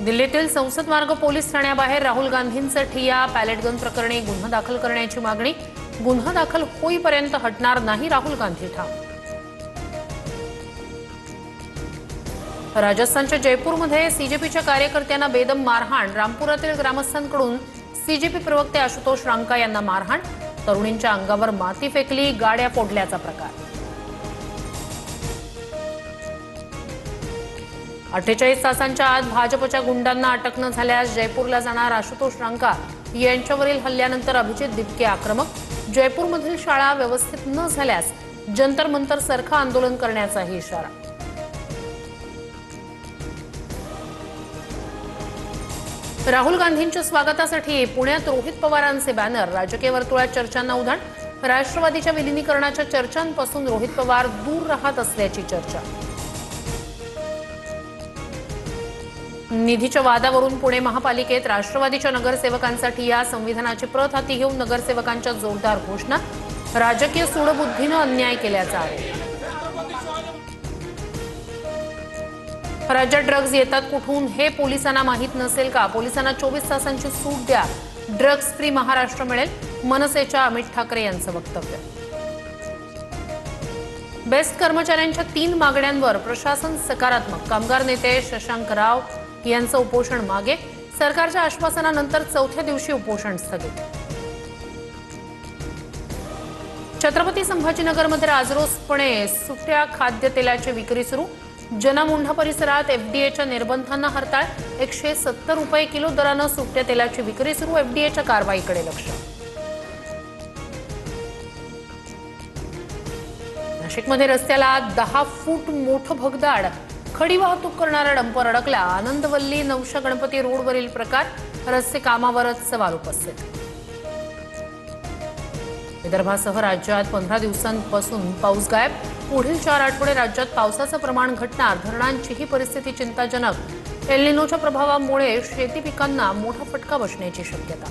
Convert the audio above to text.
दिल्लीतील संसद मार्ग पोलीस ठाण्याबाहेर राहुल गांधींचा ठिय्या, पॅलेट गन प्रकरणी गुन्हा दाखल करण्याची मागणी. गुन्हा दाखल होईपर्यंत हटणार नाही राहुल गांधी ठाम. राजस्थानच्या जयपूरमध्ये सीजेपीच्या कार्यकर्त्यांना बेदम मारहाण. रामपुरातील ग्रामस्थांकडून सीजेपी प्रवक्ते आशुतोष रांका यांना मारहाण. तरुणींच्या अंगावर माती फेकली, गाड्या फोडल्याचा प्रकार. 48 तासांच्या आत भाजपच्या गुंडांना अटक न झाल्यास जयपूरला जाणार. आशुतोष रांका यांच्यावरील हल्ल्यानंतर अभिजित दिपके आक्रमक. जयपूरमधील शाळा व्यवस्थित न झाल्यास जंतर मंतर सारखं आंदोलन करण्याचाही इशारा. राहुल गांधींच्या स्वागतासाठी पुण्यात रोहित पवारांचे बॅनर. राजकीय वर्तुळात चर्चांना उधाण. राष्ट्रवादीच्या विलिनीकरणाच्या चर्चांपासून रोहित पवार दूर राहत असल्याची चर्चा. निधीच्या वादावरून पुणे महापालिकेत राष्ट्रवादीच्या नगरसेवकांसाठी या संविधानाची प्रत हाती घेऊन नगरसेवकांच्या जोरदार घोषणा. राजकीय सूडबुद्धीनं अन्याय केल्याचा आरोप. राज्यात ड्रग्ज येतात कुठून हे पोलिसांना माहीत नसेल का? पोलिसांना 24 तासांची सूट द्या, ड्रग्ज फ्री महाराष्ट्र मिळेल. मनसेच्या अमित ठाकरे यांचं वक्तव्य. बेस्ट कर्मचाऱ्यांच्या 3 मागण्यांवर प्रशासन सकारात्मक. कामगार नेते शशांक राव यांचं उपोषण मागे. सरकारच्या आश्वासनानंतर 4थ्या दिवशी उपोषण स्थगित. छत्रपती संभाजीनगरमध्ये राजरोसपणे सुट्या खाद्यतेलाची विक्री सुरू. जनामुंढा परिसरात एफडीएच्या निर्बंधांना हरताळ. 170 रुपये किलो दरानं सुट्या तेलाची विक्री सुरू. एफडीएच्या कारवाईकडे लक्ष. नाशिकमध्ये रस्त्याला 10 फूट मोठं भगदाड. खडी वाहतूक करणारा डंपर अडकला. आनंदवल्ली नवशा गणपती रोडवरील प्रकार. रस्ते कामावरच सवाल उपस्थित. विदर्भासह राज्यात 15 दिवसांपासून पाऊस गायब. पुढील 4 आठवडे राज्यात पावसाचं प्रमाण घटणार. धरणांचीही परिस्थिती चिंताजनक. एल निनोच्या प्रभावामुळे शेती पिकांना मोठा फटका बसण्याची शक्यता.